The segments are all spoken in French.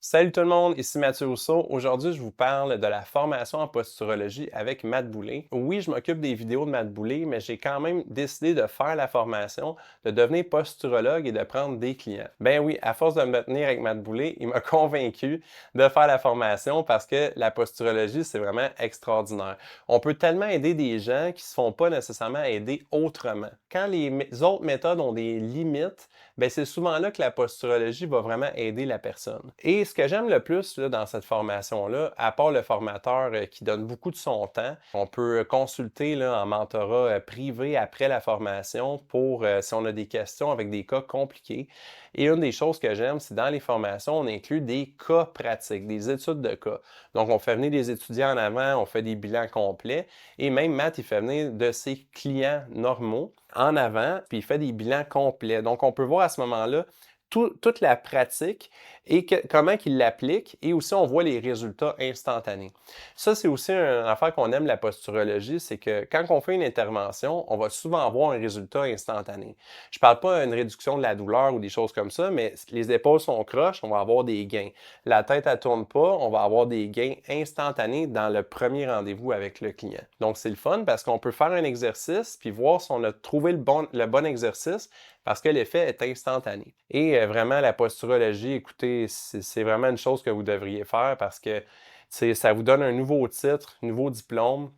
Salut tout le monde, ici Mathieu Rousseau. Aujourd'hui, je vous parle de la formation en posturologie avec Matt Boulay. Oui, je m'occupe des vidéos de Matt Boulay, mais j'ai quand même décidé de faire la formation, de devenir posturologue et de prendre des clients. Ben oui, à force de me tenir avec Matt Boulay, il m'a convaincu de faire la formation parce que la posturologie, c'est vraiment extraordinaire. On peut tellement aider des gens qui ne se font pas nécessairement aider autrement. Quand les autres méthodes ont des limites, ben c'est souvent là que la posturologie va vraiment aider la personne. Et ce que j'aime le plus là, dans cette formation-là, à part le formateur qui donne beaucoup de son temps, on peut consulter là, en mentorat privé après la formation pour si on a des questions avec des cas compliqués. Et une des choses que j'aime, c'est dans les formations, on inclut des cas pratiques, des études de cas. Donc, on fait venir des étudiants en avant, on fait des bilans complets. Et même Matt, il fait venir de ses clients normaux en avant, puis il fait des bilans complets. Donc, on peut voir à ce moment-là toute la pratique et comment il l'applique, et aussi on voit les résultats instantanés. Ça, c'est aussi une affaire qu'on aime la posturologie, c'est que quand on fait une intervention, on va souvent avoir un résultat instantané. Je ne parle pas d'une réduction de la douleur ou des choses comme ça, mais les épaules sont croches, on va avoir des gains. La tête ne tourne pas, on va avoir des gains instantanés dans le premier rendez-vous avec le client. Donc, c'est le fun parce qu'on peut faire un exercice puis voir si on a trouvé le bon exercice parce que l'effet est instantané. Et vraiment, la posturologie, écoutez, c'est vraiment une chose que vous devriez faire parce que ça vous donne un nouveau titre, un nouveau diplôme.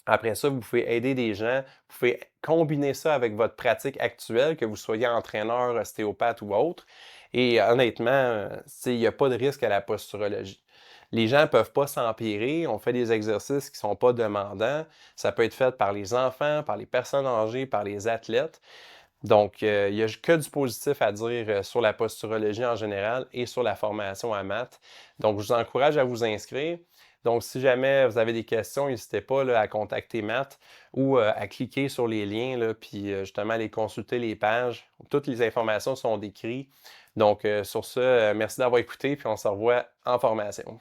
Après ça, vous pouvez aider des gens, vous pouvez combiner ça avec votre pratique actuelle, que vous soyez entraîneur, ostéopathe ou autre. Et honnêtement, il n'y a pas de risque à la posturologie. Les gens ne peuvent pas s'empirer. On fait des exercices qui ne sont pas demandants. Ça peut être fait par les enfants, par les personnes âgées, par les athlètes. Donc, il n'y a que du positif à dire sur la posturologie en général et sur la formation à maths. Donc, je vous encourage à vous inscrire. Donc, si jamais vous avez des questions, n'hésitez pas là, à contacter Matt ou à cliquer sur les liens, là, puis justement aller consulter les pages. Toutes les informations sont décrites. Donc, sur ce, merci d'avoir écouté, puis on se revoit en formation.